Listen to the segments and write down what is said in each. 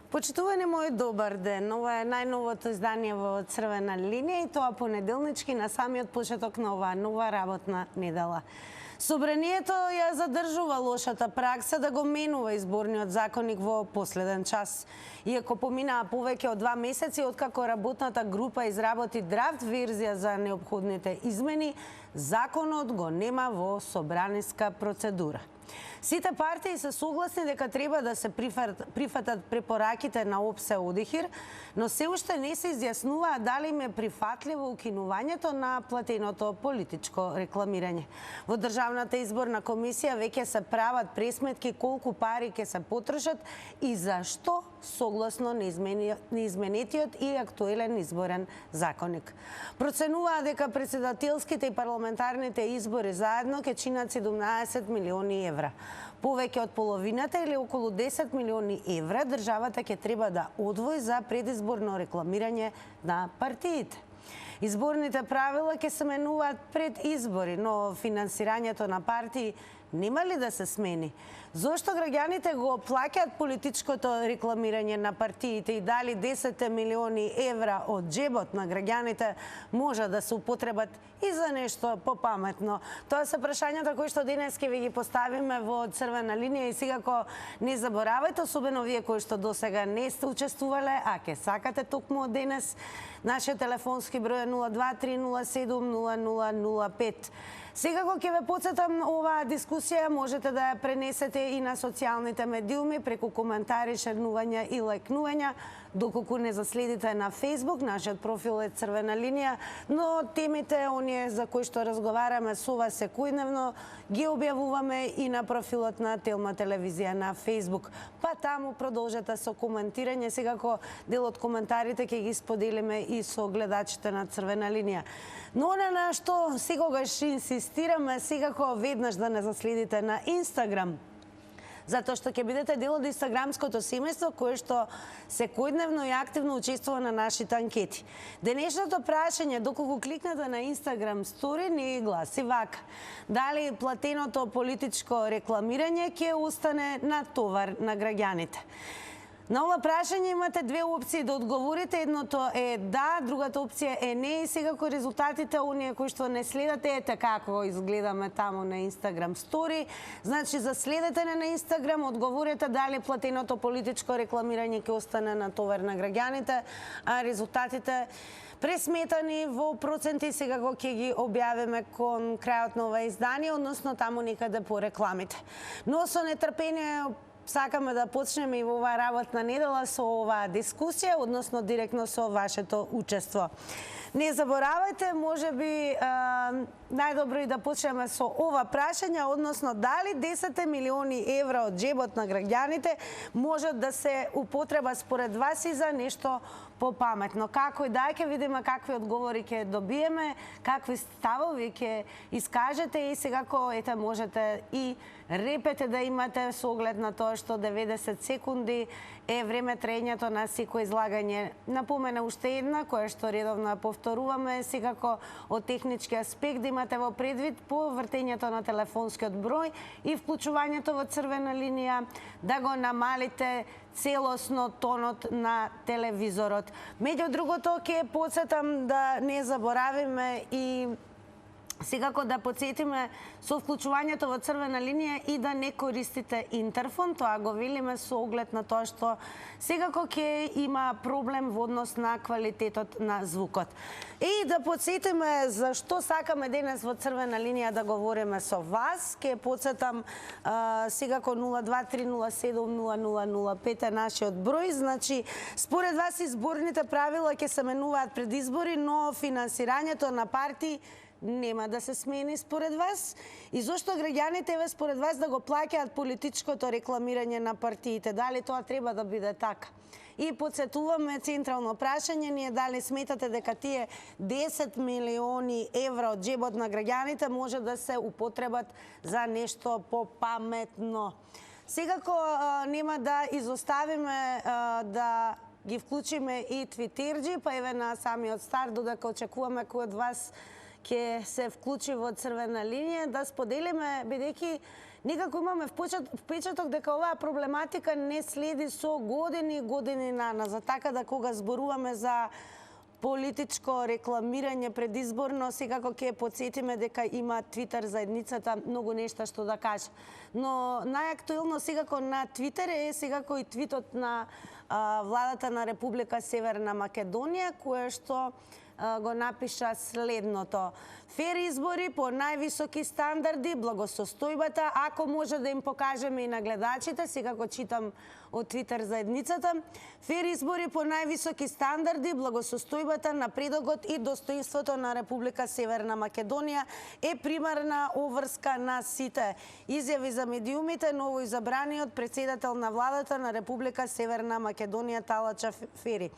Почитувани мој добар ден. Ова е најновото издание во Црвена линија и тоа понеделнички на самиот почеток на оваа нова работна недела. Собранието ја задржува лошата пракса да го менува изборниот законник во последен час. Иако поминаа повеќе од 2 месеци откако работната група изработи драфт верзија за неопходните измени, законот го нема во собраниска процедура. Сите партии се согласни дека треба да се прифатат препораките на ОПСЕ Одихир, но се уште не се изјаснуваат дали им е прифатливо укинувањето на платеното политичко рекламирање. Во Државната изборна комисија веќе се прават пресметки колку пари ќе се потрошат и зашто согласно неизменетиот и актуелен изборен законник. Проценуваат дека претседателските и парламентарните избори заедно ќе чинат 17 милиони евра. Повеќе од половината или околу 10 милиони евра државата ќе треба да одвои за предизборно рекламирање на партиите. Изборните правила ќе се менуваат пред избори, но финансирањето на партии нема ли да се смени? Зошто граѓаните го плаќаат политичкото рекламирање на партиите и дали 10 милиони евра од џебот на граѓаните може да се употребат и за нешто попаметно? Тоа се прашањата кои што денес ќе ви ги поставиме во Црвена линија и секако не заборавајте, особено вие кои што досега не сте учествувале, а ќе сакате токму од денес. Нашиот телефонски број е 02-307-0005. Секако ќе ве потсетам, оваа дискусија можете да ја пренесете и на социјалните медиуми преку коментари, шернувања и лајкнувања, доколку не заследите на Facebook, нашиот профил е Црвена линија, но темите оние за кои што разговараме со вас секојдневно ги објавуваме и на профилот на Телма телевизија на Facebook. Па таму продолжете со коментирање, секако дел од коментарите ќе ги споделиме и со гледачите на Црвена линија. Но на што секогаш инсистираме, секако веднаш да не заследите на Инстаграм, затоа што ќе бидете дел од инстаграмското семејство кое што секојдневно и активно учествува на нашите анкети. Денешното прашање, доколку кликнете на Инстаграм стори, не гласи вака: дали платеното политичко рекламирање ќе остане на товар на граѓаните? На ова прашање имате две опции да одговорите. Едното е да, другата опција е не, и секако резултатите оние кои што не следате, ете како изгледаме таму на Инстаграм стори. Значи, заследете на Инстаграм, одговорете дали платеното политичко рекламирање ќе остане на товар на граѓаните, а резултатите пресметани во проценти секако ќе ги објавиме кон крајот на ова издание, односно таму некаде по рекламите. Но со нетрпение сакаме да почнеме и во оваа работна недела со оваа дискусија, односно директно со вашето учество. Не заборавајте, може би најдобро и да почнеме со ова прашање, односно дали 10 милиони евра од џебот на граѓаните можат да се употреба според вас и за нешто попаметно. Како и да, ќе видиме какви одговори ќе добиеме, какви ставови ќе искажете и секако ете можете и репете да имате со оглед на тоа што 90 секунди е време траењето на секој излагање. Напомена уште една која што редовно повторуваме, секако од технички аспект да имате во предвид по вртењето на телефонскиот број и вклучувањето во Црвена линија да го намалите целосно тонот на телевизорот. Меѓу другото, ќе потсетам да не заборавиме и секако да потсетиме со вклучувањето во Црвена линија и да не користите интерфон. Тоа го велиме со оглед на тоа што секако ќе има проблем во однос на квалитетот на звукот. И да потсетиме зашто сакаме денес во Црвена линија да говориме со вас. Ќе потсетам секако 02-307-0005 е нашиот број. Значи, според вас изборните правила ќе се менуваат пред избори, но финансирањето на партии нема да се смени според вас? И зошто граѓаните според вас да го плаќаат политичкото рекламирање на партиите? Дали тоа треба да биде така? И подсетуваме централно прашање, ние дали сметате дека тие 10 милиони евра од џебот на граѓаните може да се употребат за нешто попаметно? Секако нема да изоставиме да ги вклучиме и твитерџи, па еве на самиот старт, додека очекуваме кој од вас ќе се вклучи во Црвена линија, да споделиме, бидејќи некако имаме впечаток дека оваа проблематика не следи со години наназад, така да кога зборуваме за политичко рекламирање предизборно, секако ќе подсетиме дека има Твитер заедницата многу нешта што да каже. Но најактуелно секако на Твитер е секако и твитот на владата на Република Северна Македонија, кое што го напиша следното: фер избори по највисоки стандарди, благосостојбата, ако може да им покажеме и на гледачите, секако читам од Твитер заедницата, фер избори по највисоки стандарди, благосостојбата, напредокот и достоинството на Република Северна Македонија е примарна обврска на сите. Изјави за медиумите новоизабраниот председател на владата на Република Северна Македонија Талача Фери.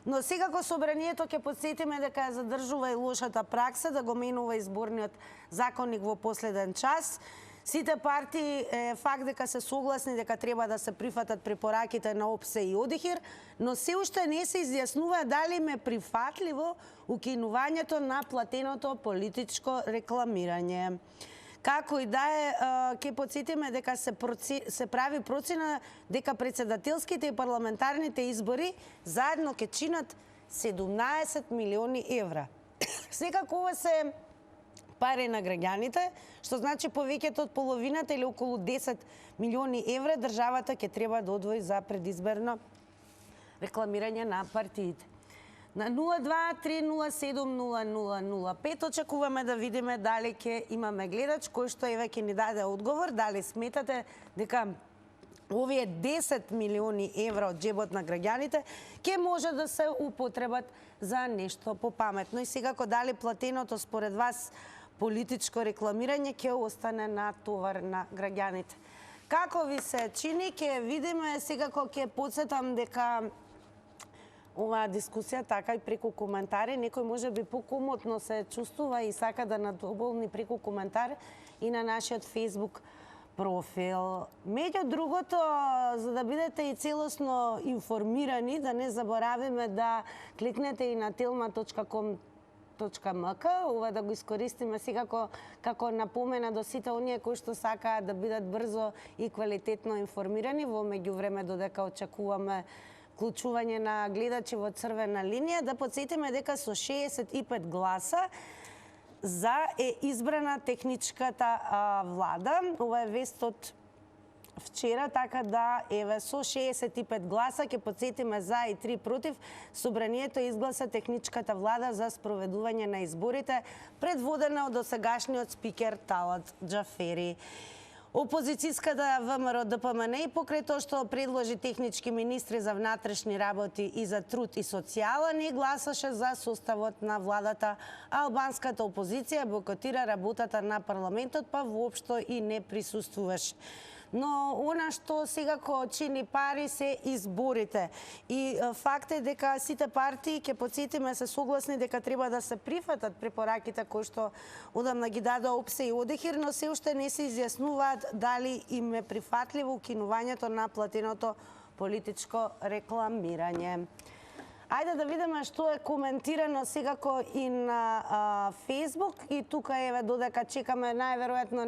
Но секако собранието ќе подсетиме дека ја задржува и лошата пракса да го менува изборниот законник во последен час. Сите партии е факт дека се согласни дека треба да се прифатат препораките на ОПСЕ и ОДИХИР, но се уште не се изјаснува дали им е прифатливо укинувањето на платеното политичко рекламирање. Како и да е, ќе подсетиме дека се прави процена дека председателските и парламентарните избори заедно ќе чинат 17 милиони евра. Секако ова се пари на граѓаните, што значи повеќето од половината или околу 10 милиони евра државата ќе треба да одвои за предизборно рекламирање на партиите. На 02-307-0005 очекуваме да видиме дали ќе имаме гледач кој што еве ќе ни даде одговор, дали сметате дека овие 10 милиони евра од джебот на граѓаните ќе може да се употребат за нешто попаметно и секако дали платеното според вас политичко рекламирање ќе остане на товар на граѓаните. Како ви се чини, ќе видиме, секако ќе подсетам дека оваа дискусија така и преку коментари, некој може би покомотно се чувствува и сака да надоболни преку коментар и на нашиот Facebook профил. Меѓу другото, за да бидете и целосно информирани, да не заборавиме да кликнете и на telma.com.mk, ова да го искористиме секако како напомена до сите оние кои што сакаат да бидат брзо и квалитетно информирани во меѓувреме додека очекуваме вклучување на гледачи во црвена линија, да подсетиме дека со 65 гласа за е избрана техничката влада. Ова е вест од вчера, така да еве со 65 гласа ќе подсетиме за и 3 против, собранието изгласа техничката влада за спроведување на изборите, предводена од досегашниот спикер Талат Џафери. Опозицијската ВМРО ДПМН и покрај тоа што предложи технички министри за внатрешни работи и за труд и социјала, не гласаше за составот на владата, а албанската опозиција бойкотира работата на парламентот, па воопшто и не присуствуваше. Но она што секако чини пари се изборите. И факт е дека сите партии, ќе подсетиме, се согласни дека треба да се прифатат препораките кои што одамна ги даде ОПСЕ и ОДИХИР, но се уште не се изјаснуваат дали им е прифатливо укинувањето на платеното политичко рекламирање. Ајде да видиме што е коментирано секако и на Facebook и тука еве додека чекаме најверојатно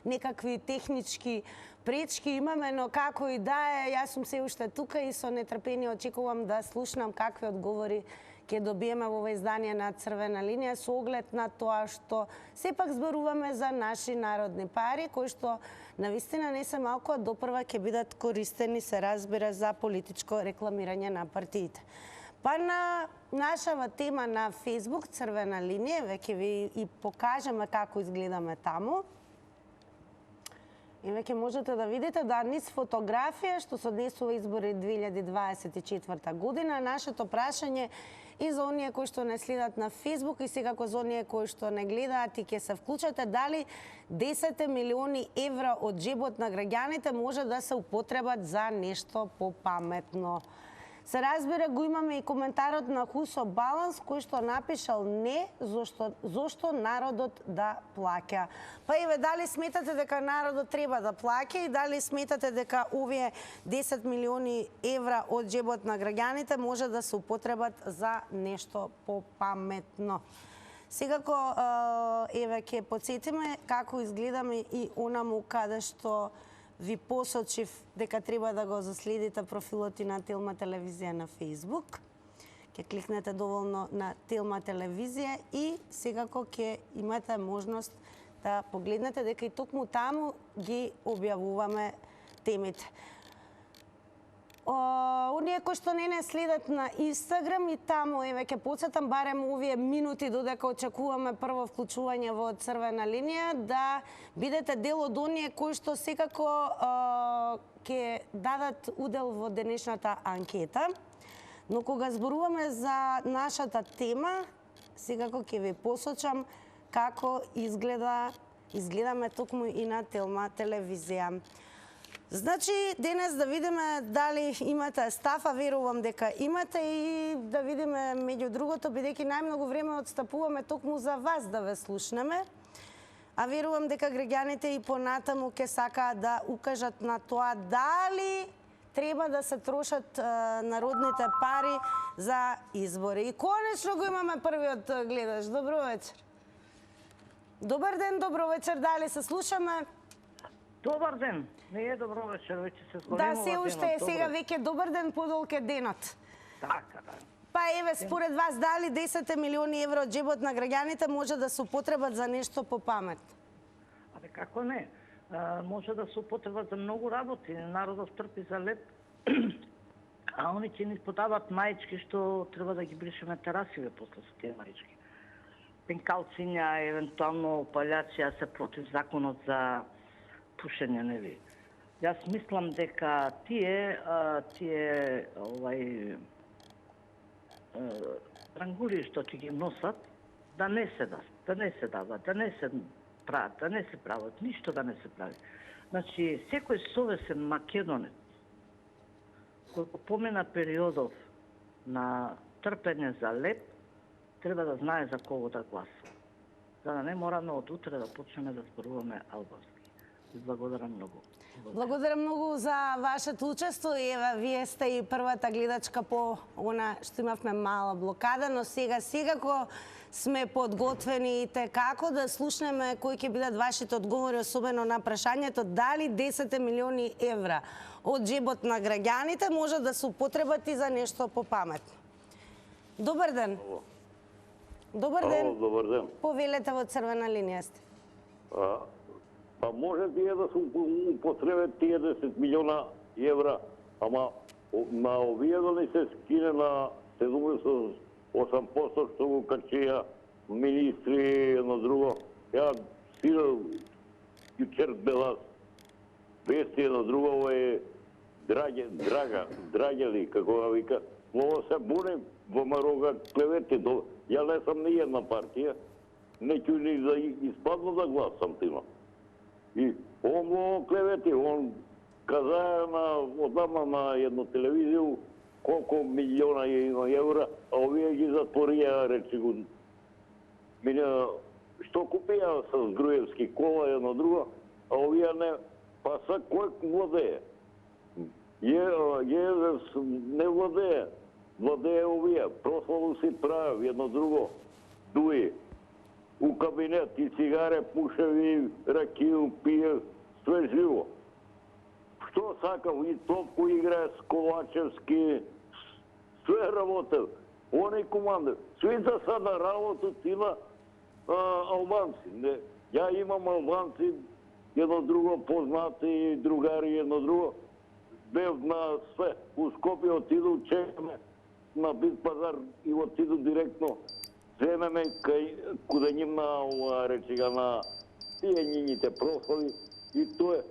некакви технички пречки имаме, но како и да е, јас сум се уште тука и со нетрпение очекувам да слушнам какви одговори ќе добиеме во ова издание на Црвена линија со оглед на тоа што сепак зборуваме за наши народни пари кои што навистина не се малку, а допрва ќе бидат користени, се разбира, за политичко рекламирање на партиите. Па на нашава тема на Facebook Црвена линија, веќе ви и покажеме како изгледаме таму. И веќе можете да видите да низ фотографија што се однесува избори 2024 година, нашето прашање и за оние кои што не следат на Facebook и секако за оние кои што не гледаат и ќе се вклучате, дали 10 милиони евра од джебот на граѓаните може да се употребат за нешто попаметно. Се разбира, го имаме и коментарот на Хусо Баланс, кој што напишал не, зошто народот да плаќа. Па еве, дали сметате дека народот треба да плаќа и дали сметате дека овие 10 милиони евра од джебот на граѓаните може да се употребат за нешто попаметно. Секако, еве, ќе подсетиме како изгледаме и онаму каде што ви посочив дека треба да го заследите профилот и на Телма телевизија на Facebook. Ќе кликнете доволно на Телма телевизија и секако ќе имате можност да погледнете дека и токму таму ги објавуваме темите. Оние кои што не следат на Инстаграм и таму, еве, ќе подсетам барем овие минути додека очекуваме прво вклучување во црвена линија, да бидете дел од оние кои што секако ќе дадат удел во денешната анкета. Но кога зборуваме за нашата тема, секако ќе ви посочам како изгледаме токму и на Телма телевизија. Значи, денес да видиме дали имате став, а верувам дека имате, и да видиме меѓу другото, бидејќи најмногу време отстапуваме токму за вас да ве слушнеме, а верувам дека граѓаните и понатаму ќе сакаат да укажат на тоа дали треба да се трошат народните пари за избори. И конечно го имаме првиот гледач. Добро вечер. Добар ден, добро вечер, дали се слушаме? Добар ден. Не е добро вечер, веќе се зголемува Да, денот. се уште е сега веќе добар ден, подолг е денот. Така, да. Па еве, според вас, дали 10 милиони евро од джебот на граѓаните може да се употребат за нешто по памет? Абе, како не? Може да се употребат за многу работи. Народот трпи за леп. А они ќе ни подават маички што треба да ги бришеме терасиве после со тие маички. Пенкалциња, евентуално палјаци, се против законот за пушење, нели? Јас мислам дека тие рангули што ќе ги носат, да не се дават, да не се прават, ништо да не се прави. Значи, секој совесен македонец, кој помина периодов на трпење за леп, треба да знае за кого да гласува. За да не мораме од утре да почнеме да зборуваме албански. Благодарам многу. Благодарам многу за вашето учество. Ева, вие сте и првата гледачка по она што имавме мала блокада, но сега секако сме подготвени и како да слушнеме кои ќе бидат вашите одговори, особено на прашањето дали 10 милиони евра од джебот на граѓаните може да се употребат и за нешто попаметно. Добар ден. Добар ден. Добар ден. Повелете во црвена линија сте. Па може тие да се употребат тие 10 милиона евра, ама на овие да не се скине на 78% што го качија министри на друго. Ја сина јучер бела вести на друго, ова е Драгели, како го вика. Ова се буне во Марога клевети. Ја не сам ни една партија, не ќе ни да испадно да гласам тима. И он го клевети, он каза одамна на една телевизија колку милиона евра, а овие ги затворија, речи го. Мине, што купија со Груевски кола едно друго, а овие не, па са кој владее? Не владее. Владее овие, прославу си прави едно друго. Дуи. У кабинет и цигаре пушеви, ракiju пие, све живо. Што сакав, и топку играе, Ковачевски, све работел. Они команде. Свита са на работу тима албанци. Ја имам албанци, едно друго познати, другари, едно друго. Бев на све. У Скопје отиду, чекаме на Бит пазар и отиду директно. Земеме каде нивна, речега, на тие нjiните прослави и тоа е.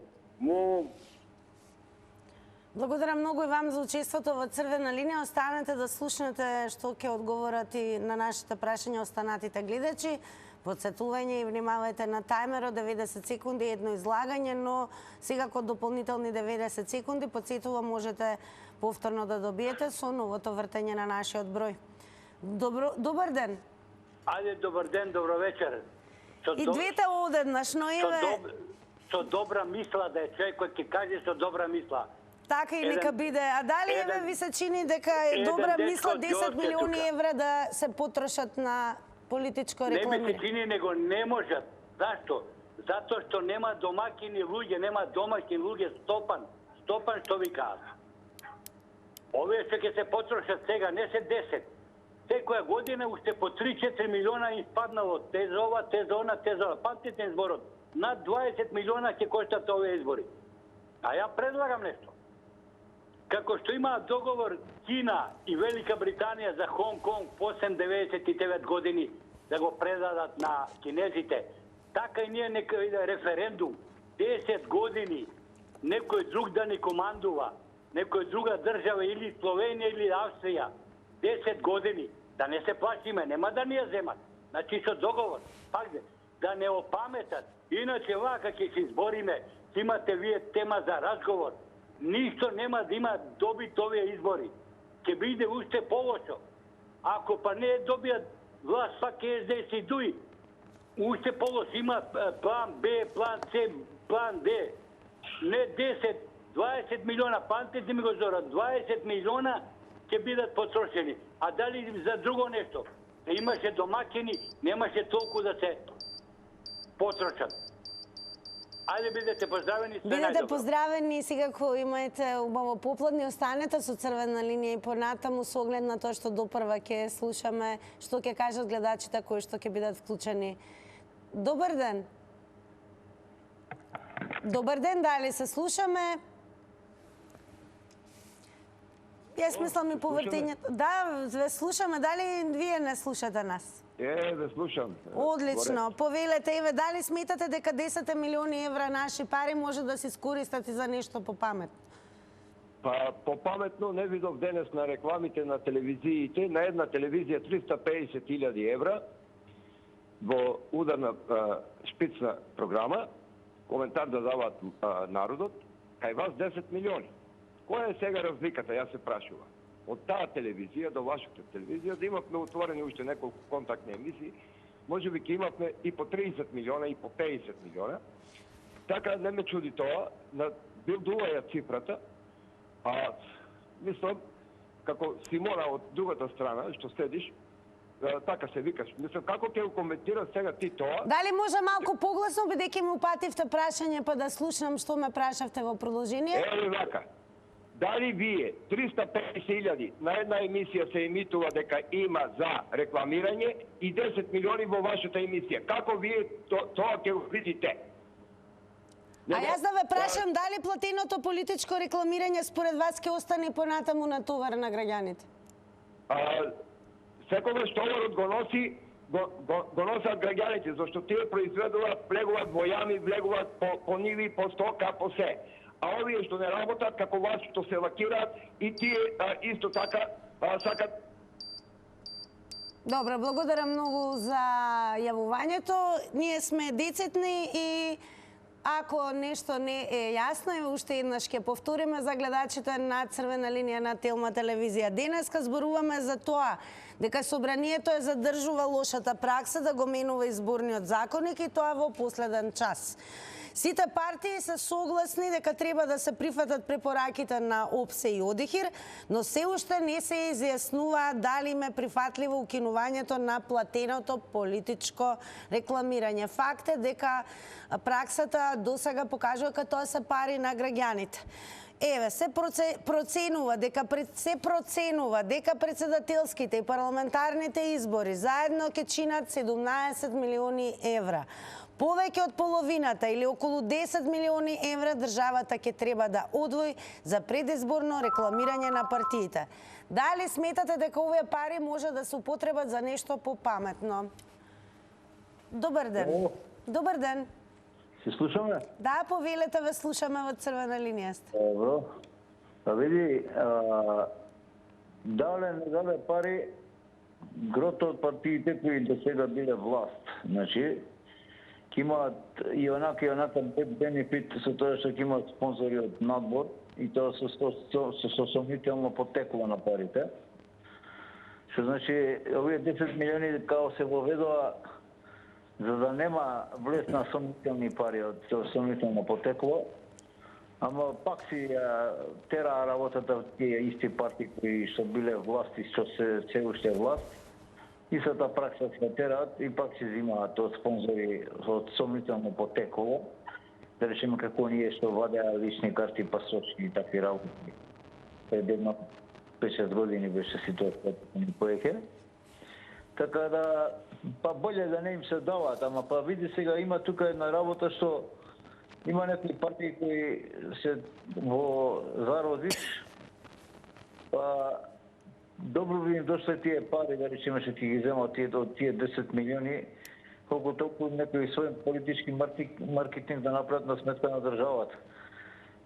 Благодарам многу и вам за учеството во црвена линија. Останете да слушнете што ќе одговорат и на нашите прашања останатите гледачи. Подсетување и внимавајте на тајмерот 90 секунди едно излагање, но секако дополнителни 90 секунди. Подсетувам, можете повторно да добиете со новото вртење на нашиот број. Добар ден. Ајде, добар ден, добро вечер. И двете одеднаш, но еве... Со добра мисла, да е човек кој ќе каже со добра мисла. Така и нека биде. А дали еве ви се чини дека е добра мисла 10 милиони евра да се потрошат на политичко Не ми се рекламирање. чини, него не можат. Зашто? Зато што нема домакини луѓе, нема домашни луѓе стопан што ви кажа. Овие што ќе се потрошат сега, не се 10. Секоја година уште по 3-4 милиона испаднало те за ова, те за она, те за ова. Памтите зборот. Над 20 милиона ќе коштат овие избори. А ја предлагам нешто. Како што има договор Кина и Велика Британија за Хонг Конг после 99 години да го предадат на кинезите, така и ние некој референдум 10 години некој друг да ни командува, некој друга држава или Словенија или Австрија 10 години, да не се плашиме, нема да ни ја земат. Значи со договор, пак да не опаметат. Иначе вака ќе се избориме, имате вие тема за разговор. Ништо нема да има добит овие избори. Ќе биде уште полошо. Ако па не добијат власт, пак СДС и ДУИ, уште полошо. Има план Б, план С, план Д. Не 10, 20 милиона, памтите ми го Зоран, 20 милиона ќе бидат потрошени. А дали за друго нешто? Да имаше домакини, немаше толку да се потрошат. Ајде бидете поздравени, све Бидете најдобро. поздравени, сега кога имаете убаво попладни, останете со црвена линија и понатаму со оглед на тоа што допрва ќе слушаме што ќе кажат гледачите кои што ќе бидат вклучени. Добар ден. Добар ден, дали се слушаме? Јас мислам и повртењето. Да, ве слушаме, дали вие не слушате нас? Да слушам. Одлично. Повелете, еве, дали сметате дека 10 милиони евра наши пари може да се искористат и за нешто попаметно? Па попаметно не видов денес на рекламите на телевизиите, на една телевизија 350.000 евра во ударна шпицна програма, коментар да даваат народот, кај вас 10 милиони. Која е сега разликата, ја се прашува? Од таа телевизија до вашата телевизија, да имавме отворени уште неколку контактни емисии, може би ќе имавме и по 30 милиона и по 50 милиона. Така не ме чуди тоа, билдува ја цифрата, а мислам, како Симона од другата страна, што седиш, така се викаш. Мислам, како ќе го коментира сега ти тоа? Дали може малку погласно, бидејќи ми упативте прашање, па да слушнам што ме прашавте во продолжение? Ели вака. Дали вие 350.000 на една емисија се емитува дека има за рекламирање и 10 милиони во вашата емисија? Како вие тоа ќе го видите? А јас да ве прашам, дали платеното политичко рекламирање според вас ќе остане понатаму на товар на граѓаните? Секогаш товарот го носат граѓаните, зашто тие произведуваат, влегуваат во јами, влегуваат по ниви, по стока, по се. А овие што не работат, како вас што се лакираат и тие исто така сакат. Добро, благодарам многу за јавувањето. Ние сме децетни и ако нешто не е јасно, уште еднаш ќе повториме за гледачите на црвена линија на Телма телевизија. Денеска зборуваме за тоа дека собранието е задржува лошата пракса да го менува изборниот законник и тоа во последен час. Сите партии се согласни дека треба да се прифатат препораките на ОПСЕ и ОДИХИР, но се уште не се изјаснува дали им е прифатливо укинувањето на платеното политичко рекламирање. Факт е дека праксата досега покажува дека тоа се пари на граѓаните. Еве, се проценува дека председателските и парламентарните избори заедно ќе чинат 17 милиони евра. Повеќе од половината или околу 10 милиони евра државата ќе треба да одвои за предизборно рекламирање на партиите. Дали сметате дека овие пари може да се употребат за нешто попаметно? Добар ден. Добар ден. Се слушаме? Да, повелете, ве слушаме во црвена линија сте. Добро. Па види, дале не дале пари грото од партиите кои до сега биле власт. Значи, ќе имаат и онака бенефит со тоа што ќе имаат спонзори од надбор и тоа со сомнително потекло на парите. Што значи, овие 10 милиони као се воведува за да нема влез на сомнителни пари од сомнително потекло, ама пак си тера работата тие исти партии кои што биле власти, што се уште власт, Истата пракса се терат и пак се взимаат од спонзори од сомнително потекло. Да речеме како ние што вадеа лични карти, пасочки и такви работи. Пред едно 5-6 години беше ситуацијата ни поеќе. Така да, па боле да не им се даваат, ама па види сега има тука една работа што има некои партии кои се во зародиш, па добро би им дошле тие пари, да речеме што ќе ги земат од тие 10 милиони, колку толку некои свој политички маркетинг да направат на сметка на државата.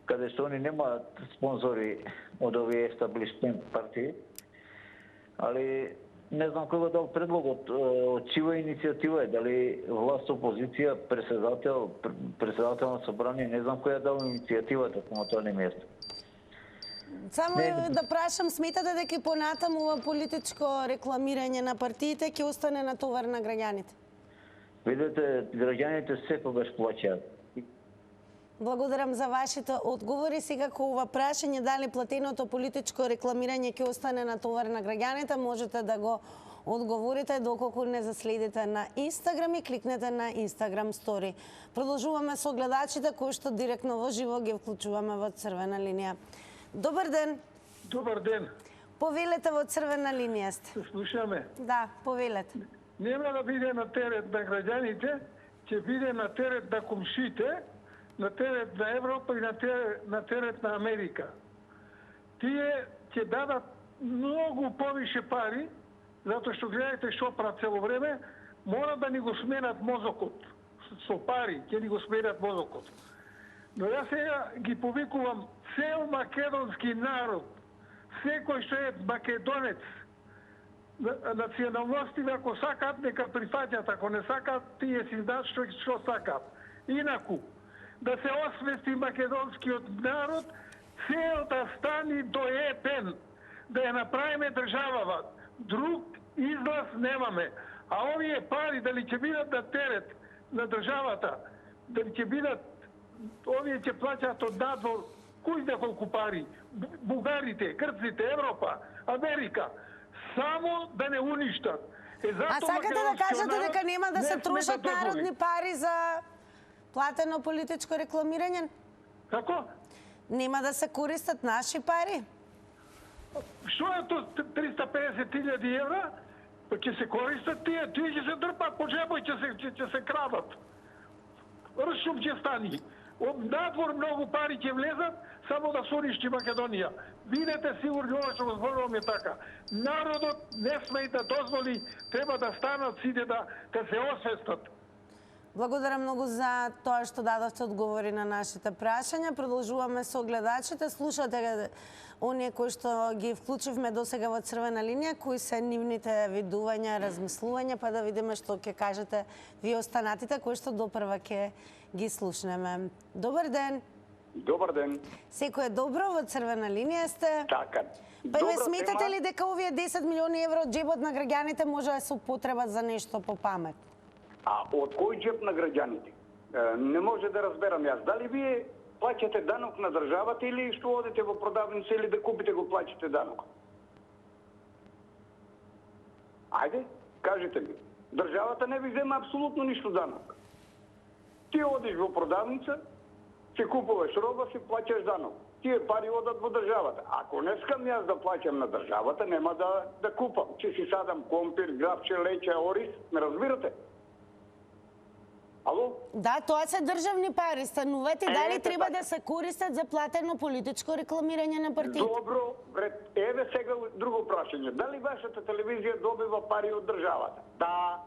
Каде што они немаат спонзори од овие естаблишмент партии, али не знам кој го дал предлогот, од чива иницијатива е, дали власт, опозиција, председател на собрание, не знам кој ја дал иницијативата на тоа место. Само да прашам, сметате дека и понатаму ова политичко рекламирање на партиите ќе остане на товар на граѓаните? Видете, граѓаните секогаш плаќаат. Благодарам за вашите одговори. Сега ова прашање дали платеното политичко рекламирање ќе остане на товар на граѓаните, можете да го одговорите доколку не заследите на Инстаграм и кликнете на Инстаграм стори. Продолжуваме со гледачите кои што директно во живо ги вклучуваме во црвена линија. Добар ден. Добар ден. Повелете, во црвена линија сте. Се слушаме. Да, повелете. Нема да биде на терет на граѓаните, ќе биде на терет на комшите, на терет на Европа и на терет на Америка. Тие ќе дадат многу повише пари, затоа што гледате што прават цело време, мора да ни го сменат мозокот. Со пари ќе ни го сменат мозокот. Но јас сега ги повикувам цел македонски народ, секој што е македонец, националности, ако сакат, нека прифаќат, ако не сакат, тие си знаат што сакат. Инаку, да се освести македонскиот народ, цел да стани до ЕПН, да ја направиме државава. Друг излаз немаме. А овие пари, дали ќе бидат на терет на државата, дали ќе бидат, овие ќе плаќаат од надвор, кој да колку пари? Бугарите, грците, Европа, Америка. Само да не уништат. А сакате да кажете дека нема да се трошат народни пари за платено политичко рекламирање? Како? Нема да се користат наши пари? Што е то 350.000 евра? Па ќе се користат тие ќе се дрпат по джебој, ќе се крадат. Ршум ќе стани. Од надвор многу пари ќе влезат, само да се уништи Македонија. Видете сигурно ова што го зборуваме така. Народот не сме и да дозволи, треба да станат сите да се освестат. Благодарам многу за тоа што дадовте одговори на нашите прашања. Продолжуваме со гледачите. Слушате оние кои што ги вклучивме досега во црвена линија, кои се нивните видувања, размислувања, па да видиме што ќе кажете вие останатите кои што допрва ќе ги слушнеме. Добар ден. Добар ден. Секој е добро, во црвена линија сте. Така. Па ве сметате ли дека овие 10 милиони евро од джебот на граѓаните може да се употребат за нешто по памет? А од кој джеб на граѓаните? Не може да разберам јас. Дали вие плаќате данок на државата или што одите во продавница или да купите го плаќате данок? Ајде, кажете ми. Државата не ви зема апсолутно ништо данок. Ти одиш во продавница, ќе купуваш роба, си плаќаш данок. Тие пари одат во државата. Ако не скам јас да плаќам на државата, нема да купам. Че си садам компир, грабче, леќа, ориз, ме разбирате? Ало? Да, тоа се државни пари, станувате. Дали треба да се користат за платено политичко рекламирање на партиите? Добро, еве сега друго прашање. Дали вашата телевизија добива пари од државата? Да.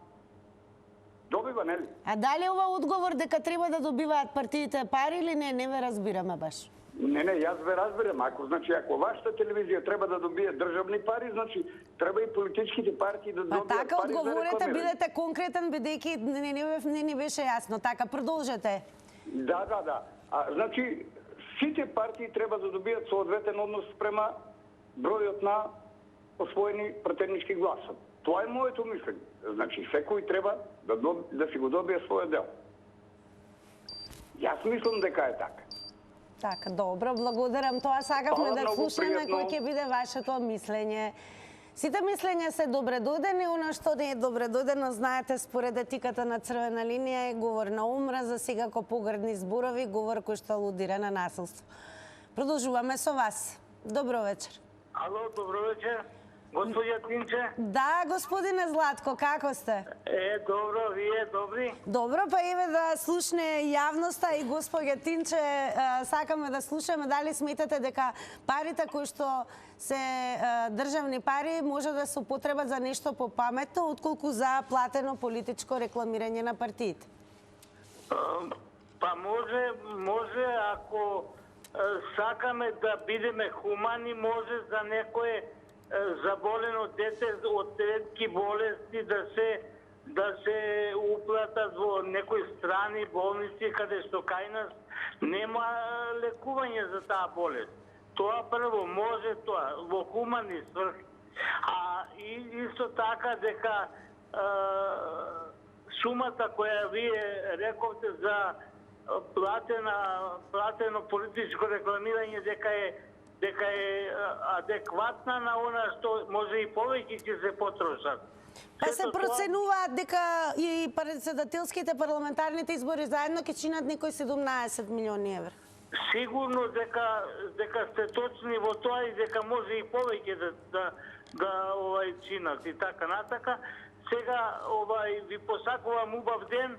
Добива, нели? А дали ова одговор дека треба да добиваат партиите пари или не? Не ве разбираме баш. Не, јас ве разбирам. Ако вашата телевизија треба да добие државни пари, значи треба и политичките партии да добијат пари. Така одговорете, бидете конкретен, бидејќи не ни беше јасно. Така, продолжете. Да. Значи, сите партии треба да добијат соодветен однос према бројот на освоени пратенички гласови. Тоа е моето мислење. Значи, секој треба да си го добие својот дел. Јас мислам дека е така. Така, добро, благодарам. Тоа сакавме да слушаме кој ќе биде вашето мислење. Сите мислења се добре дојдени, оно што не е добре дојдено, знаете, според етиката на црвена линија е говор на омраза, секако погрдни зборови, говор кој што алудира на насилство. Продолжуваме со вас. Добро вечер. Ало, добро вечер. Господја Тинче? Да, господине Златко, како сте? Добро, вие добри? Добро, па еве да слушне јавноста и господја Тинче, сакаме да слушаме дали сметате дека парите кои што се државни пари може да се употребат за нешто попаметно, отколку за платено политичко рекламирање на партиите? Па може ако сакаме да бидеме хумани, може за некое заболено дете од ретки болести да се уплатат во некои страни болници каде што кај нас нема лекување за таа болест. Тоа прво може тоа во хумани сврхи. А исто така дека сумата која вие рековте за платено политичко рекламирање дека е адекватна на она што може и повеќе ќе се потрошат. Па се проценуваат дека и председателските парламентарните избори заедно ќе чинат некои 17 милиони евра. Сигурно дека сте точни во тоа и дека може и повеќе да чинат и така натака. Сега ви посакувам убав ден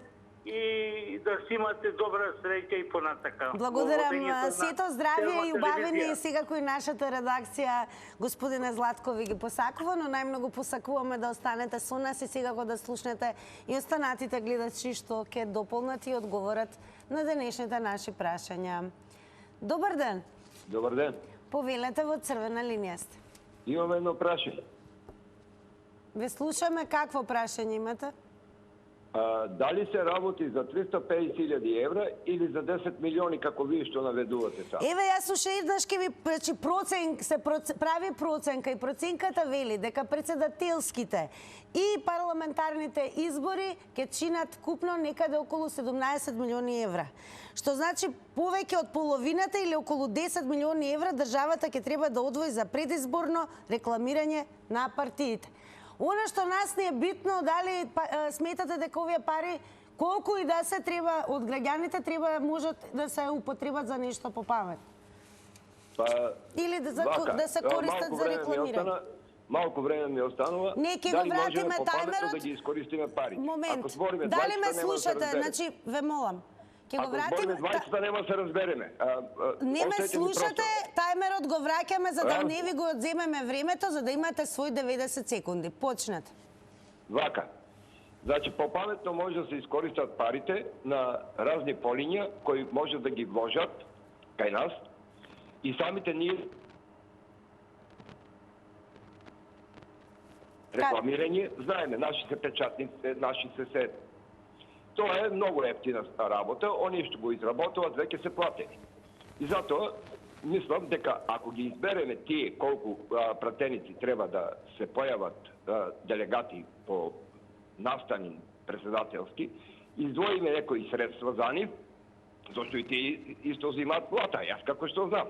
и да си имате добра среќа и понатака. Благодарам. Сето здравје и убавени и секако и нашата редакција, господине Златко, ви ги посакува, но најмногу посакуваме да останете со нас и секако да слушнете и останатите гледачи што ќе дополнат и одговорат на денешните наши прашања. Добар ден. Добар ден. Повелете, во црвена линија сте. Имаме едно прашање. Ве слушаме, какво прашање имате? Дали се работи за 350.000 евра или за 10 милиони како вие што наведувате сам? Еве, јас уште еднаш ќе ви прави проценка и проценката вели дека председателските и парламентарните избори ќе чинат купно некаде околу 17 милиони евра. Што значи повеќе од половината или околу 10 милиони евра државата ќе треба да одвои за предизборно рекламирање на партиите. Оно што нас не е битно, дали сметате дека овие пари, колку и да се треба од граѓаните, треба можат да се употребат за нешто попаметно. Или да се користат за рекламирање. Малку време ми останува. Не, ќе го вратиме тајмерот. Да ги искористиме пари. Момент. Дали ме слушате? Значи, ве молам. Ќе го вратиме. Ако збориме 20, нема се разбереме. Не ме слушате, тајмерот го враќаме за да не ви го одземеме времето, за да имате свој 90 секунди. Почнете. Вака. Значи, попаметно може да се искористат парите на разни полиња кои може да ги вложат кај нас и самите ние рекламирање, знаеме, наши се печатници, наши се Тоа е многу ефтина работа, оние што го изработуват веќе се платени. И затоа мислам дека ако ги избереме тие колку пратеници треба да се појават делегати по настани председателски, издвоиме некои средства за нив, зашто и тие исто взимаат плата, јас како што знам.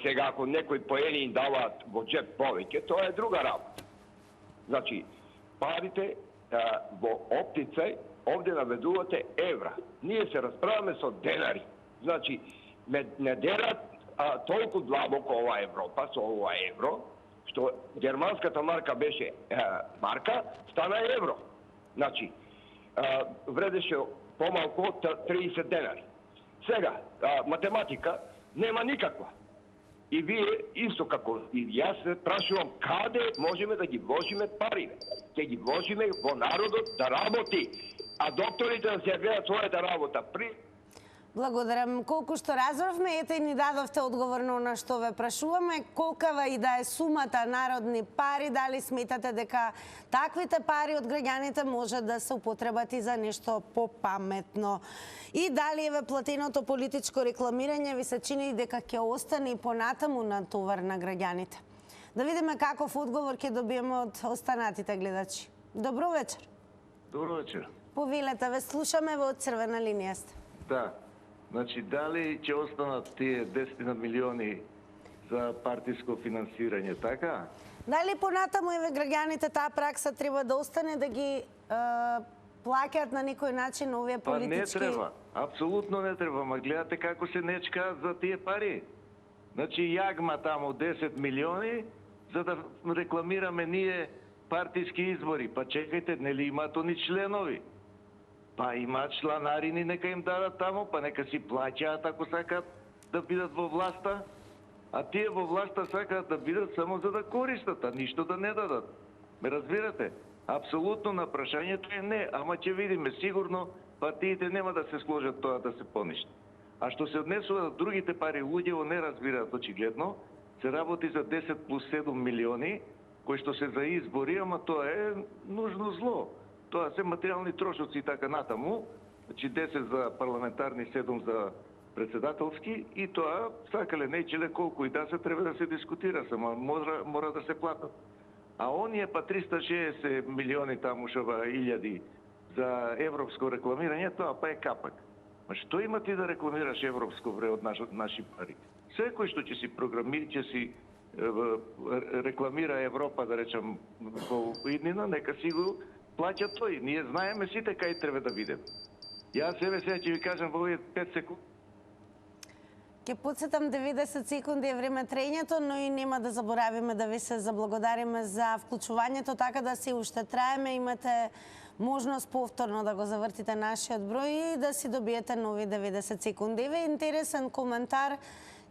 Сега ако некои поени им даваат во джеп повеќе, тоа е друга работа. Значи, парите во оптицај овде наведувате евра. Ние се расправаме со денари. Значи, не дерат толку длабоко ова Европа со ова евро, што германската марка беше марка, стана евро. Значи, вредеше помалку од 30 денари. Сега, математика нема никаква. И вие, исто како и јас се прашувам, каде можеме да ги вложиме парите? Ќе ги вложиме во народот да работи, а докторите да се гледат својата работа. Благодарам. Колку што разбравме, ете и ни дадовте одговор на она што ве прашуваме. Колкава и да е сумата народни пари, дали сметате дека таквите пари од граѓаните може да се употребат и за нешто попаметно? И дали еве платеното политичко рекламирање ви се чини дека ќе остане и понатаму на товар на граѓаните? Да видиме каков одговор ќе добиеме од останатите гледачи. Добро вечер. Добро вечер. Повелете, ве слушаме, во црвена линија сте. Да. Значи, дали ќе останат тие 10 милиони за партиско финансирање, така? Дали понатаму еве граѓаните таа пракса треба да остане да ги плаќаат на некој начин овие политички? Па не треба, апсолутно не треба. Ма гледате како се нечка за тие пари. Значи јагма таму 10 милиони за да рекламираме ние партиски избори. Па чекајте, нели имаат они членови? Па имаат чланарини, нека им дадат таму, па нека си плаќаат ако сакаат да бидат во власта. А тие во власта сакаат да бидат само за да користат, а ништо да не дадат. Ме разбирате? Апсолутно на прашањето е не, ама ќе видиме сигурно партиите нема да се сложат тоа да се поништи. А што се однесува до другите пари, луѓето не разбираат очигледно, се работи за 10 плюс 7 милиони, кои што се за избори, ама тоа е нужно зло. Тоа се материјални трошоци и така натаму, значи 10 за парламентарни, 7 за председателски и тоа, сакале нејчеле колку и да се треба да се дискутира, само мора да се платат. А оние па 360 милиони тамушава илјади за европско рекламирање, тоа па е капак. Ма што има ти да рекламираш европско вре од наши пари? Секој што ќе си програмира, ќе си рекламира Европа, да речам, во иднина, нека си го плаќа тој. Ние знаеме сите кај треба да видим. Јас себе сега ќе ви кажам во овие 5 секунди. Ке подсетам 90 секунди е време трењето, но и нема да заборавиме да ви се заблагодариме за вклучувањето, така да си уште траеме, имате можност повторно да го завртите нашиот број и да си добиете нови 90 секунди. Еве интересен коментар,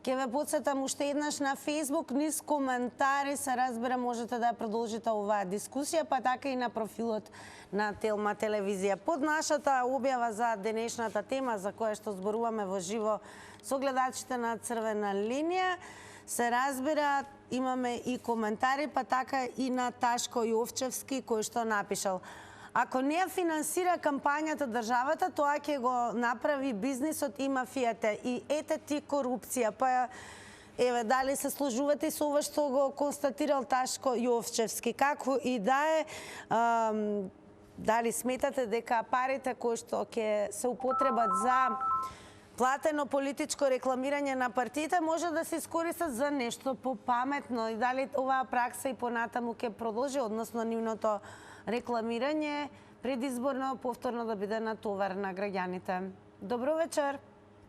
ке ве подсетам уште еднаш на Facebook, низ коментари се разбира можете да продолжите оваа дискусија, па така и на профилот на Телма телевизија. Под нашата објава за денешната тема за која што зборуваме во живо со гледачите на Црвена линија, се разбира, имаме и коментари, па така и на Ташко Јовчевски, кој што напишал: ако не ја финансира кампањата државата, тоа ќе го направи бизнисот и мафијата. И ете ти корупција. Па еве, дали се сложувате со ова што го констатирал Ташко Јовчевски? Како и да е, дали сметате дека парите кои што ќе се употребат за платено политичко рекламирање на партиите може да се искористат за нешто попаметно и дали оваа пракса и понатаму ќе продолжи, односно нивното рекламирање предизборно повторно да биде натовар на граѓаните. Добро вечер.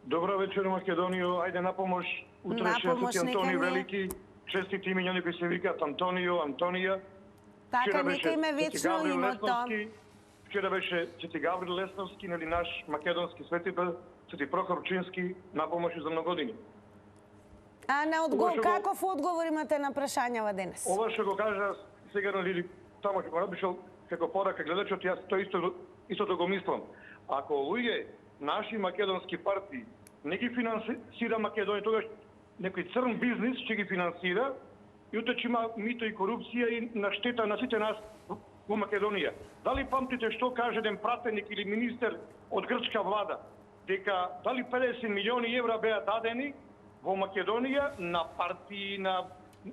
Добро вечер, Македонијо. Ајде на помош. Утрешниот Антони Велики. Честити имиња кои се викаат Антонио, Антонија. Така, нека име вечно името. Вчера беше Свети Гаврил Лесновски, нели наш македонски светител, Свети Прохор Чински, на помош за многу години. А каков одговор имате на прашањава денес? Ова што го кажа сега, нели, таму што го напишал како порака гледачот, јас тоа истото го мислам. Ако луѓе, наши македонски партии, не ги финансира Македонија, тогаш некој црн бизнис ќе ги финансира и утоа има мито и корупција и на штета на сите нас во Македонија. Дали памтите што каже еден пратеник или министер од грчка влада, дека дали 50 милиони евра беа дадени во Македонија на партии, на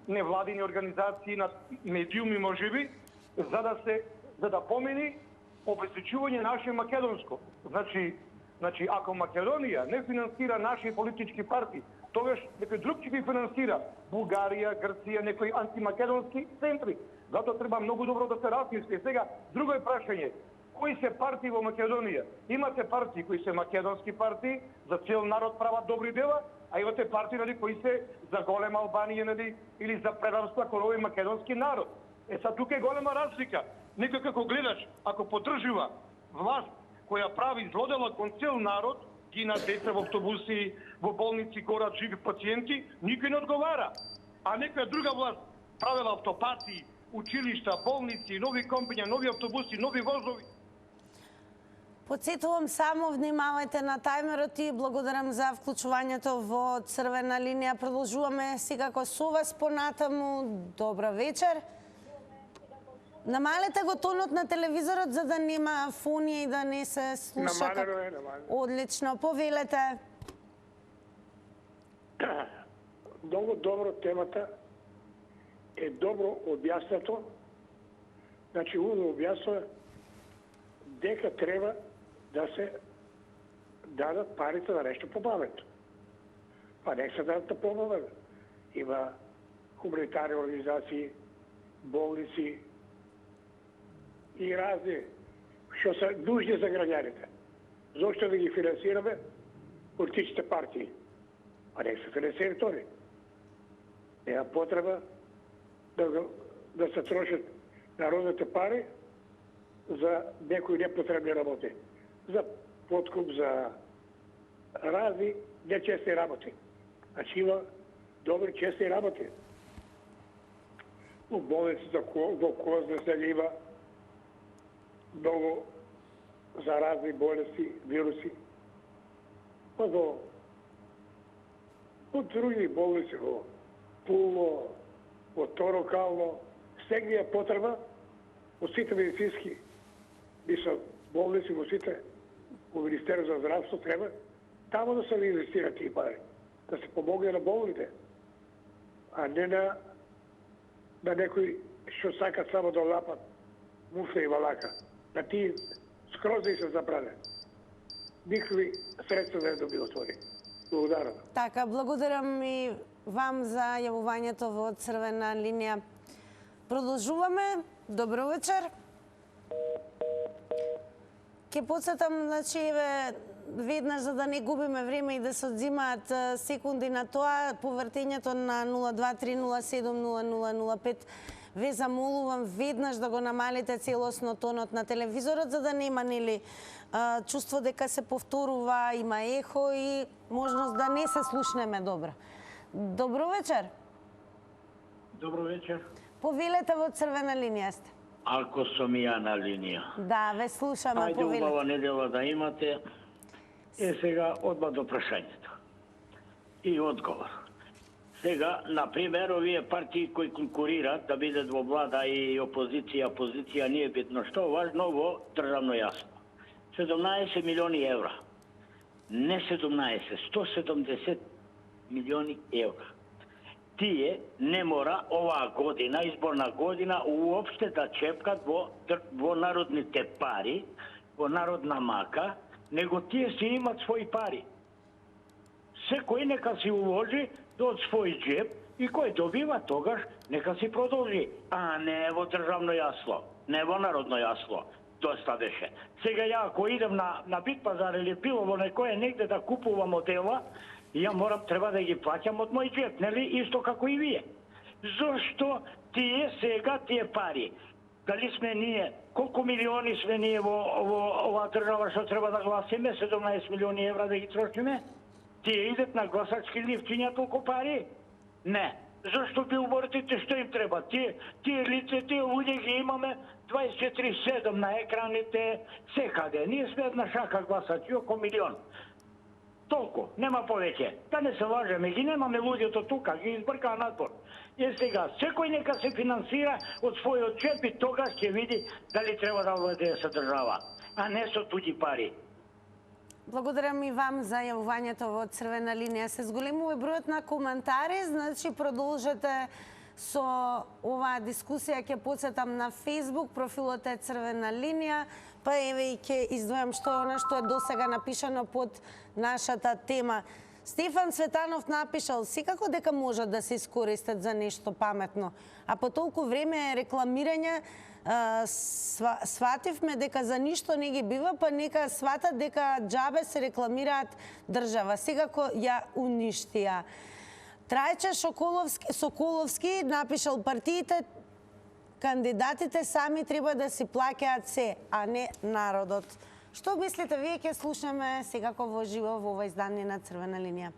невладини организации, на медиуми можеби, за да помени обезпечување наше македонско. Значи, ако Македонија не финансира наши политички партии, тогаш некој друг ќе ги финансира. Бугарија, Грција, некои антимакедонски центри. Затоа треба многу добро да се размисли. Сега, друго е прашање. Кои се партии во Македонија? Имате партии кои се македонски партии, за цел народ прават добри дела, а имате партии, нели, кои се за голема Албанија, нели, или за предавство кон овој македонски народ. Са тука е голема разлика. Некој како гледаш, ако поддржува власт која прави злодела кон цел народ, гина деца во автобуси, во болници, горат живи пациенти, никој не одговара. А некоја друга власт правила автопати, училишта, болници, нови компања, нови автобуси, нови возови. Подсетувам само, внимавајте на тајмерот и благодарам за вклучувањето во Црвена линија. Продолжуваме секако со вас понатаму. Добро вечер. Намалете го тонот на телевизорот за да нема фонија и да не се слуша. Намалено. Одлично, повелете. Много добро темата е добро објаснато. Значи, уводно објаснува дека треба да се дадат парите на нешто попаметно. Па нека се дадат попаметно. Има хуманитарни организации, болници и разни што се нужни за граѓаните. Зошто да ги финансираме политичните партии? А не се финансира тони. Нема потреба да се трошат народните пари за некои непотребни работи. За подкуп, за разни нечести работи. Значи има добри чести работи. У болниците во Козна сега има много заразни болести, вируси. Па во други болници, во Пуло, во Торокално, сегде е потреба во сите медицински болници, во сите во Министерство за здравство треба тамо да се инвестират тие пари, да се помогне на болните, а не на некои што сакат само да лапат муфта и валака. На тие скроз да се забране. Никакви средства не добиват они. Благодарам. Така, благодарам и вам за јавувањето во црвена линија. Продолжуваме. Добро вечер. Ке подсетам, значи, веднаш за да не губиме време и да се одзимаат секунди на тоа, повртењето на 0230700005 ве замолувам веднаш да го намалите целосно тонот на телевизорот, за да нема нели чувство дека се повторува, има ехо и можност да не се слушнеме добро. Добро вечер. Добро вечер. Повелете во црвена линија сте. Ако сум ја на линија. Да, ве слушаме, Ајде, повелете. убава недела да имате. Сега одма до прашањето. И одговор. Сега, например, овие партии кои конкурираат да бидат во влада и опозиција, не е битно што, важно во државно јасно. 17 милиони евра. Не 17, 170 милиони евра. Тие не мора оваа година, изборна година, уопште да чепкат во народните пари, во народна мака, него тие си имат своји пари. Секој нека си уложи од свој джеб и кој добива тогаш нека си продолжи, а не во државно јасло, не во народно јасло. Доста беше. Сега ја ако идем на Бит пазар или било во некој негде да купувам одела, ја треба да ги плаќам од мој джеб, нели? Исто како и вие. Зошто тие сега тие пари? Дали сме ние, колку милиони сме ние во оваа држава што треба да гласиме, 17 милиони евра да ги трошиме? Тие идат на гласачки ливчиња толку пари? Не. Зошто билбордите што им треба? Тие лице, тие луѓе ги имаме 24/7 на екраните секаде. Ние сме една шака гласачи, око милион. Толку, нема повеќе. Да не се лажеме, ги немаме луѓето тука, ги избркаа надбор. И сега, секој нека се финансира од својот джеб и тогаш ќе види дали треба да владее се држава, а не со туѓи пари. Благодарам и вам за јавувањето во црвена линија. Се зголемува бројот на коментари, значи продолжете со оваа дискусија, ќе подсетам на Facebook, профилот е црвена линија, па еве и ќе издвојам што е она што е досега напишано под нашата тема. Стефан Цветанов напишал: секако дека можат да се искористат за нешто паметно, а по толку време рекламирање свативме дека за ништо не ги бива, па нека сватат дека џабе се рекламираат држава. Секако ја уништија. Трајче Соколовски напишал: партиите, кандидатите сами треба да си плаќаат се, а не народот. Што мислите вие? Ќе слушаме секако во живо во ова издание на Црвена линија.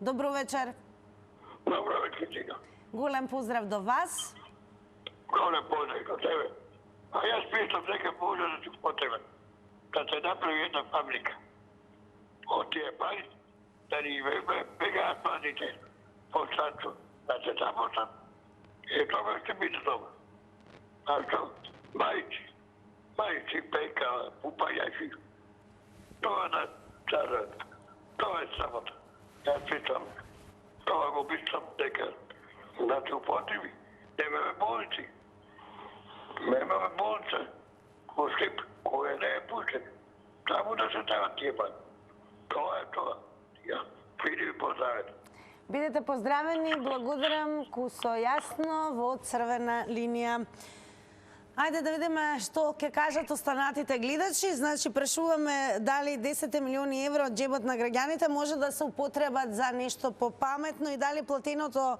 Добро вечер. Добро вечер, Чика. Голем поздрав до вас. Голем поздрав до тебе. А јас мислам дека може да си потребен да се направи една фабрика од тие пари, да ни бегаат младите по странство, да се запознат. И тоа ќе биде добро. А што? Мајци, пека, пупајачи. Тоа на царот. Тоа е срамота. Јас мислам, тоа го мислам дека да се употреби. Немаме болници. Немаме болница. Во Скип, која не е пуштен. Само да се дават тие пари. Тоа е тоа. Ја, види ви поздравете. Бидете поздравени, благодарам, Кусо Јасно во црвена линија. Ајде да видиме што ќе кажат останатите гледачи. Значи, прашуваме дали 10 милиони евро од џебот на граѓаните може да се употребат за нешто попаметно и дали платеното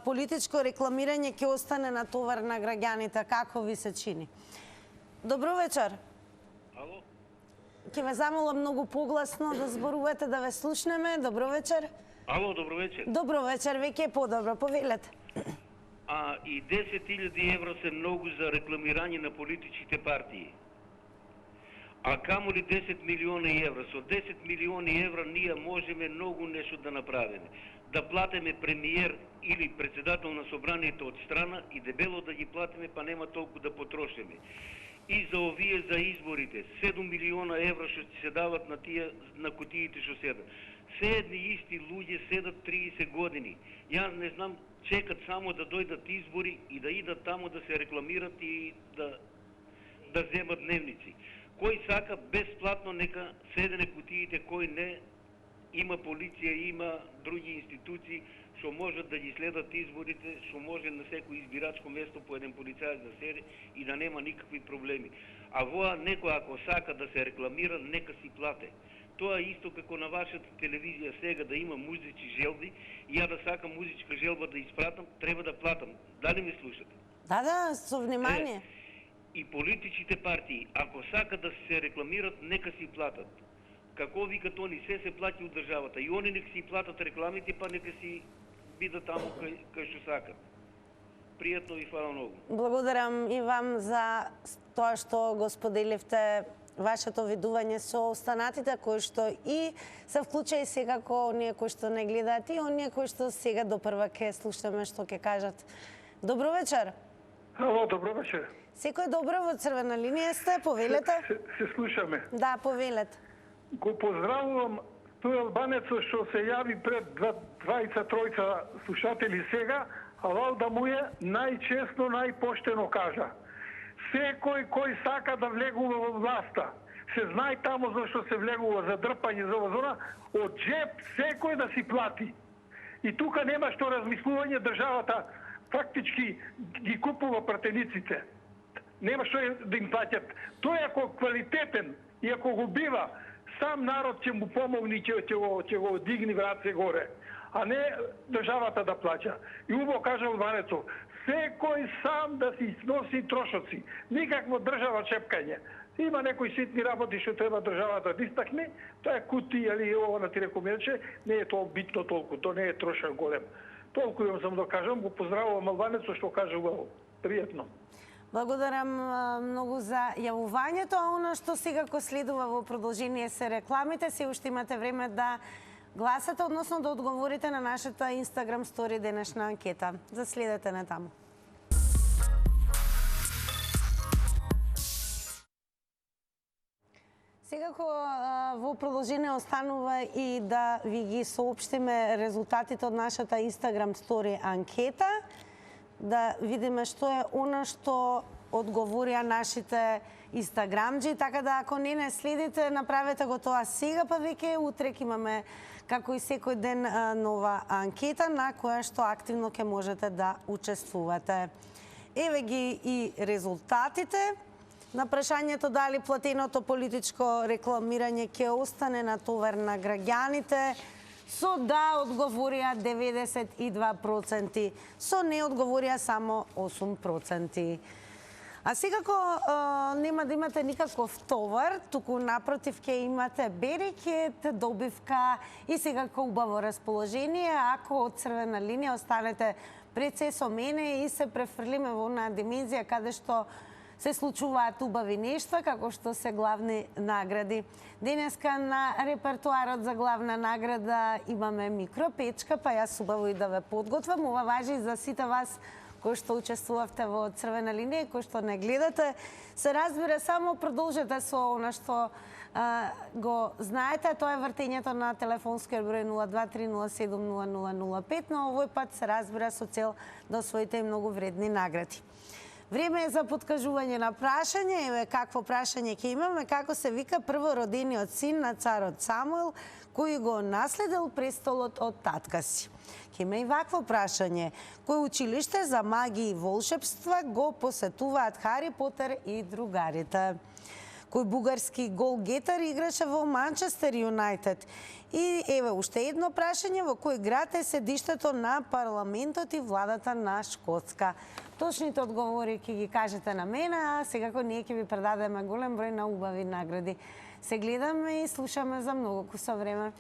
политичко рекламирање ќе остане на товар на граѓаните. Како ви се чини? Добро вечер. Ало? Ќе ве замолам многу погласно да зборувате да ве слушнеме. Добро вечер. Ало, добро вечер. Добро вечер, веќе е подобро. Повелете. И 10.000 евро се многу за рекламирање на политичките партии. А камо ли 10 милиони евро? Со 10 милиони евро ние можеме многу нешто да направиме. Да платиме премиер или председател на собранието од страна и дебело да ги платиме, па нема толку да потрошиме. И за овие за изборите, 7 милиона евро што се дават на тие на кутиите што седат. Се едни исти луѓе седат 30 години. Јас не знам, чекат само да дојдат избори и да идат таму да се рекламират и да земат дневници. Кој сака бесплатно нека седене кутиите, кој не, има полиција, има други институции што можат да ги следат изборите, што може на секој избирачко место по еден полицаец да седи и да нема никакви проблеми. А воа некој ако сака да се рекламира, нека си плате. Тоа е исто како на вашата телевизија сега да има музички желби и ја да сакам музичка желба да испратам, треба да платам. Дали ме слушате? Да, со внимание. И политичките партии, ако сакат да се рекламират, нека си платат. Како викат они, се плати од државата. И они нека си платат рекламите, па нека си бидат таму кај што сакат. Пријатно и фала многу. Благодарам и вам за тоа што го споделивте вашето видување со останатите кои што и се вклучени секако оние кои што не гледаат и оние кои што сега допрва ќе слушаме што ќе кажат. Добро вечер. Ало, добро вечер. Секој добро во црвена линија сте, повелете. Се слушаме. Да, повелете. Го поздравувам тој албанецо што се јави пред двајца-тројца слушатели сега, а валда му е најчестно, најпоштено кажа. Секој кој сака да влегува во власта, се знае тамо зашто се влегува за дрпање за ова зона, од джеп секој да си плати. И тука нема што размислување, државата фактички ги купува пратениците. Нема што да им платят. Тој ако квалитетен и ако го бива, сам народ ќе му помогне и ќе го дигни враце горе, а не државата да плаќа. И убаво кажа албанецов, секој сам да си сноси трошоци. Никакво држава чепкање. Има некои ситни работи што треба државата да истакне, тоа е кути или ова на ти реком иначе, не е тоа битно толку, тоа не е трошак голем. Толку имам само да кажам, го поздравувам албанецот што кажа убаво. Пријатно. Благодарам многу за јавувањето, а она што сега ко следува во продолжение се рекламите, се уште имате време да гласате, односно да одговорите на нашата Instagram стори денешна анкета. Заследете не таму. Секако во продолжение останува и да ви ги соопштиме резултатите од нашата Instagram стори анкета, да видиме што е она што одговорија нашите инстаграмџи, така да ако не следите, направете го тоа сега, па веќе утре имаме како и секој ден нова анкета на која што активно ќе можете да учествувате. Еве ги и резултатите. На прашањето дали платеното политичко рекламирање ќе остане на товар на граѓаните, со да одговорија 92%, со не одговорија само 8%. А секако нема да имате никаков товар, туку напротив ќе имате берекет, добивка и секако убаво расположение, ако од црвена линија останете пред се со мене и се префрлиме во онаа димензија каде што се случуваат убави нешта, како што се главни награди. Денеска на репертуарот за главна награда имаме микропечка, па јас убаво и да ве подготвам. Ова важи за сите вас кои што учествувавте во црвена линија, кои што не гледате. Се разбира, само продолжете со она што го знаете, тоа е вртењето на телефонскиот број 023070005, но овој пат се разбира со цел да освоите многу вредни награди. Време е за подкажување на прашање. Еве какво прашање ќе имаме. Како се вика првородениот син на царот Самуил, кој го наследил престолот од татка си. Ке има и вакво прашање. Кој училиште за магија и волшебства го посетуваат Хари Потер и другарите? Кој бугарски голгетар играше во Манчестер Юнайтед? И еве уште едно прашање, во кој град е седиштето на парламентот и владата на Шкотска? Точните одговори ќе ги кажете на мене, а секако ние ќе ви предадеме голем број на убави награди. Се гледаме и слушаме за многу кусо време.